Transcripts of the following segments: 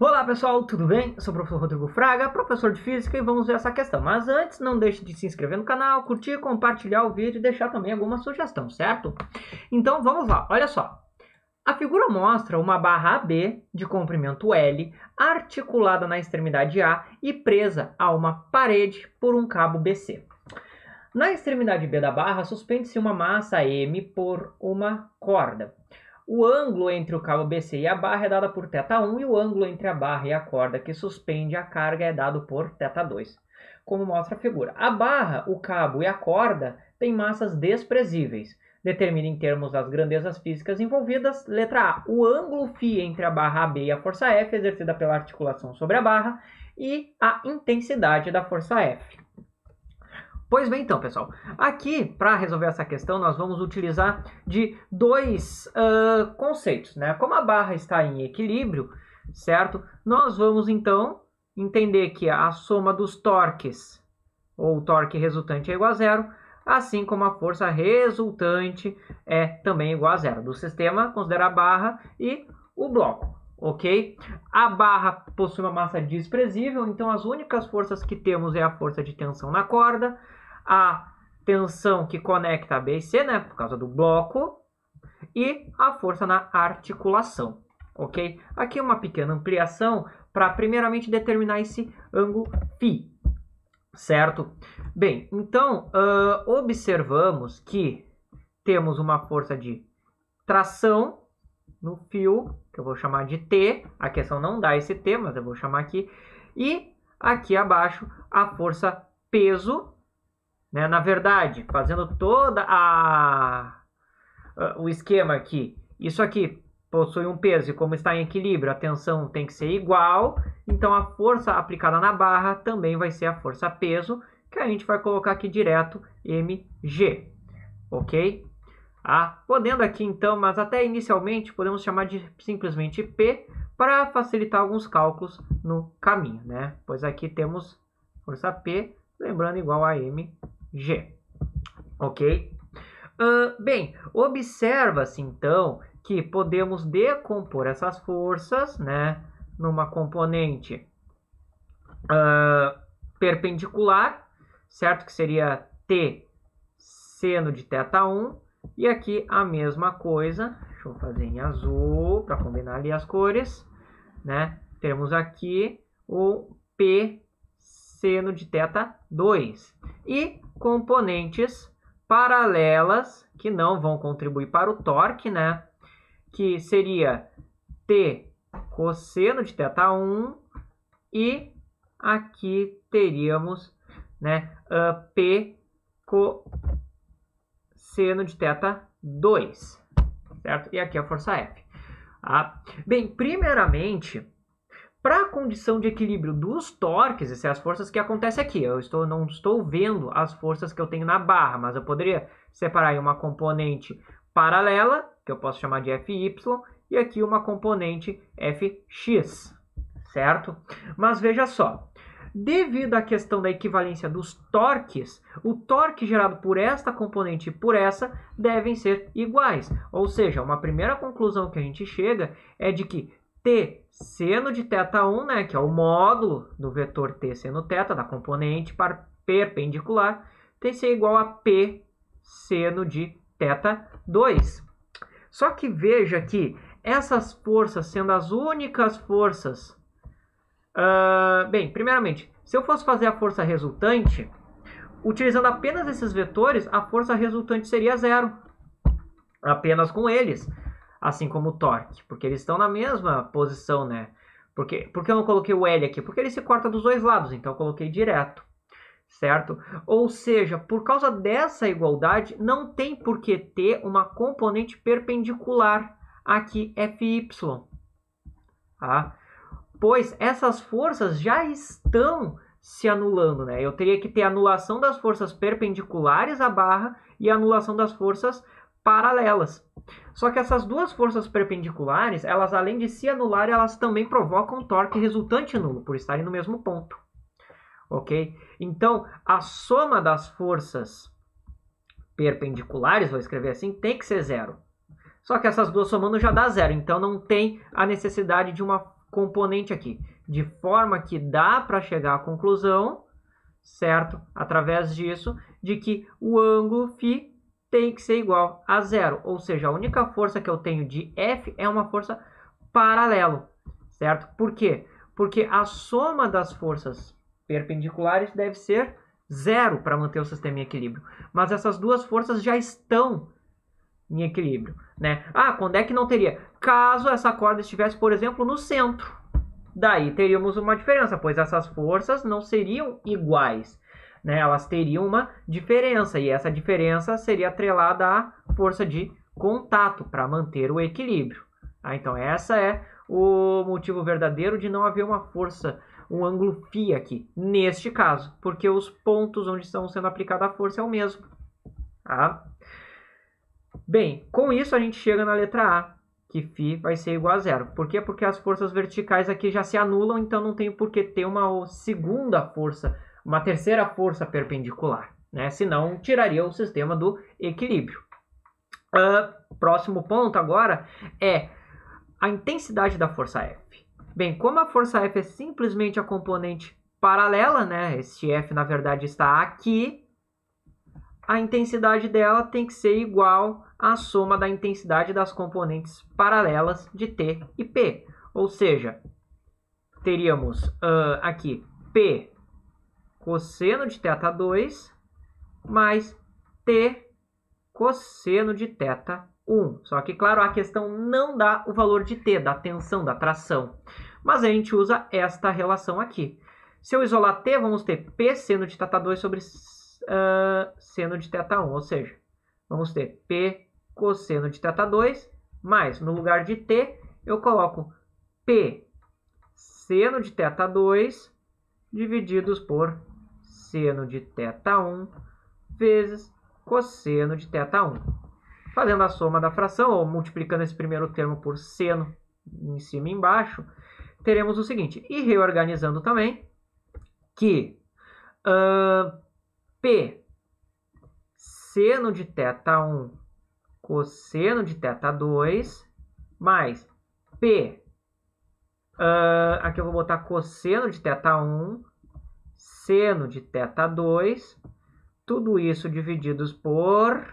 Olá pessoal, tudo bem? Eu sou o professor Rodrigo Fraga, professor de Física, e vamos ver essa questão. Mas antes, não deixe de se inscrever no canal, curtir, compartilhar o vídeo e deixar também alguma sugestão, certo? Então vamos lá, olha só. A figura mostra uma barra AB de comprimento L, articulada na extremidade A e presa a uma parede por um cabo BC. Na extremidade B da barra, suspende-se uma massa M por uma corda. O ângulo entre o cabo BC e a barra é dado por θ1 e o ângulo entre a barra e a corda que suspende a carga é dado por θ2, como mostra a figura. A barra, o cabo e a corda têm massas desprezíveis. Determine em termos das grandezas físicas envolvidas. Letra A. O ângulo φ entre a barra AB e a força F exercida pela articulação sobre a barra e a intensidade da força F. Pois bem, então, pessoal, aqui, para resolver essa questão, nós vamos utilizar de dois conceitos, né? Como a barra está em equilíbrio, certo? Nós vamos, então, entender que a soma dos torques, ou o torque resultante, é igual a zero, assim como a força resultante é também igual a zero. Do sistema, considera a barra e o bloco, ok? A barra possui uma massa desprezível, então as únicas forças que temos é a força de tensão na corda, a tensão que conecta a B e C, né, por causa do bloco, e a força na articulação, ok? Aqui uma pequena ampliação para primeiramente determinar esse ângulo φ, certo? Bem, então observamos que temos uma força de tração no fio, que eu vou chamar de T, a questão não dá esse T, mas eu vou chamar aqui, e aqui abaixo a força peso, né? Na verdade, fazendo toda o esquema aqui, isso aqui possui um peso e como está em equilíbrio, a tensão tem que ser igual, então a força aplicada na barra também vai ser a força peso, que a gente vai colocar aqui direto, mg, ok? Podendo aqui então, mas até inicialmente podemos chamar de simplesmente P para facilitar alguns cálculos no caminho, né? Pois aqui temos força P, lembrando igual a mg, ok? Bem, observa-se então que podemos decompor essas forças, né, numa componente perpendicular, certo? Que seria T seno de θ1, e aqui a mesma coisa, deixa eu fazer em azul para combinar ali as cores, né? Temos aqui o P seno de θ2 e componentes paralelas que não vão contribuir para o torque, né? Que seria T cosseno de θ1 e aqui teríamos, né, P cosseno de θ2, certo? E aqui a força F. Bem, primeiramente, para a condição de equilíbrio dos torques, essas são as forças que acontecem aqui. Eu não estou vendo as forças que eu tenho na barra, mas eu poderia separar em uma componente paralela, que eu posso chamar de Fy, e aqui uma componente Fx, certo? Mas veja só, devido à questão da equivalência dos torques, o torque gerado por esta componente e por essa devem ser iguais. Ou seja, uma primeira conclusão que a gente chega é de que T seno de θ1, né, que é o módulo do vetor T seno θ, da componente perpendicular, tem que ser igual a P seno de θ2. Só que veja que essas forças sendo as únicas forças... bem, primeiramente, se eu fosse fazer a força resultante, utilizando apenas esses vetores, a força resultante seria zero. Apenas com eles. Assim como o torque, porque eles estão na mesma posição, né? Por que eu não coloquei o L aqui? Porque ele se corta dos dois lados, então eu coloquei direto, certo? Ou seja, por causa dessa igualdade, não tem por que ter uma componente perpendicular aqui, Fy, tá? Pois essas forças já estão se anulando, né? Eu teria que ter anulação das forças perpendiculares à barra e anulação das forças paralelas. Só que essas duas forças perpendiculares, elas além de se anular, elas também provocam torque resultante nulo, por estarem no mesmo ponto. Ok? Então, a soma das forças perpendiculares, vou escrever assim, tem que ser zero. Só que essas duas somando já dá zero, então não tem a necessidade de uma componente aqui, de forma que dá para chegar à conclusão, certo? Através disso, de que o ângulo φ tem que ser igual a zero, ou seja, a única força que eu tenho de F é uma força paralelo, certo? Por quê? Porque a soma das forças perpendiculares deve ser zero para manter o sistema em equilíbrio, mas essas duas forças já estão em equilíbrio, né? Ah, quando é que não teria? Caso essa corda estivesse, por exemplo, no centro. Daí teríamos uma diferença, pois essas forças não seriam iguais, né? Elas teriam uma diferença, e essa diferença seria atrelada à força de contato para manter o equilíbrio. Ah, então, essa é o motivo verdadeiro de não haver uma força, um ângulo φ aqui, neste caso, porque os pontos onde estão sendo aplicada a força é o mesmo. Tá? Bem, com isso a gente chega na letra A, que φ vai ser igual a zero. Por quê? Porque as forças verticais aqui já se anulam, então não tem por que ter uma segunda força, uma terceira força perpendicular, né? Senão tiraria o sistema do equilíbrio. Próximo ponto agora é a intensidade da força F. Bem, como a força F é simplesmente a componente paralela, né? Esse F na verdade está aqui, a intensidade dela tem que ser igual à soma da intensidade das componentes paralelas de T e P. Ou seja, teríamos aqui P cosseno de θ2 mais T cosseno de θ1. Só que, claro, a questão não dá o valor de T, da tensão, da tração. Mas a gente usa esta relação aqui. Se eu isolar T, vamos ter P seno de θ2 sobre seno de θ1, ou seja, vamos ter P cosseno de θ2 mais, no lugar de T, eu coloco P seno de θ2 divididos por seno de θ1 vezes cosseno de θ1. Fazendo a soma da fração, ou multiplicando esse primeiro termo por seno em cima e embaixo, teremos o seguinte, e reorganizando também, que P seno de θ1 cosseno de θ2 mais P, aqui eu vou botar cosseno de θ1 seno de θ2, tudo isso divididos por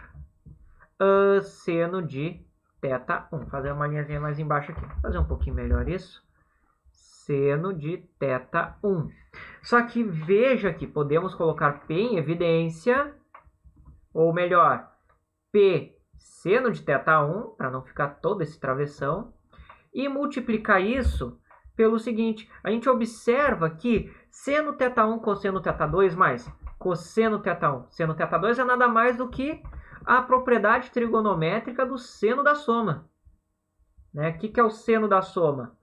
seno de θ1. Vou fazer uma linhazinha mais embaixo aqui. Vou fazer um pouquinho melhor isso. Seno de θ1. Só que veja que podemos colocar P em evidência, ou melhor, P seno de θ1, para não ficar todo esse travessão, e multiplicar isso pelo seguinte, a gente observa que seno θ1 cosseno θ2 mais cosseno θ1, seno θ2 é nada mais do que a propriedade trigonométrica do seno da soma. Né? O que é o seno da soma?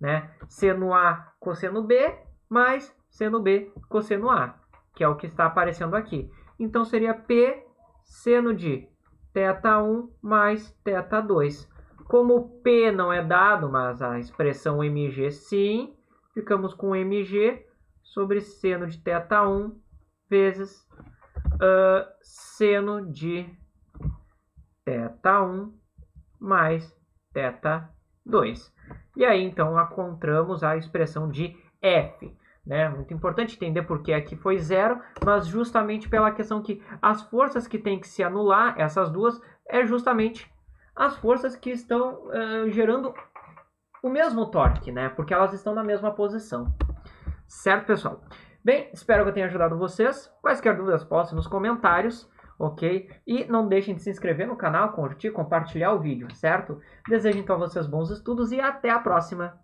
Né? Seno A cosseno B mais seno B cosseno A, que é o que está aparecendo aqui. Então, seria P seno de θ1 mais θ2. Como P não é dado, mas a expressão mg sim, ficamos com mg sobre seno de θ1 vezes seno de θ1 mais θ2. E aí, então, encontramos a expressão de F. Né? Muito importante entender porque aqui foi zero, mas justamente pela questão que as forças que tem que se anular, essas duas, é justamente as forças que estão gerando o mesmo torque, né? Porque elas estão na mesma posição. Certo, pessoal? Bem, espero que eu tenha ajudado vocês. Quaisquer dúvidas, postem nos comentários, ok? E não deixem de se inscrever no canal, curtir, compartilhar o vídeo, certo? Desejo então a vocês bons estudos e até a próxima!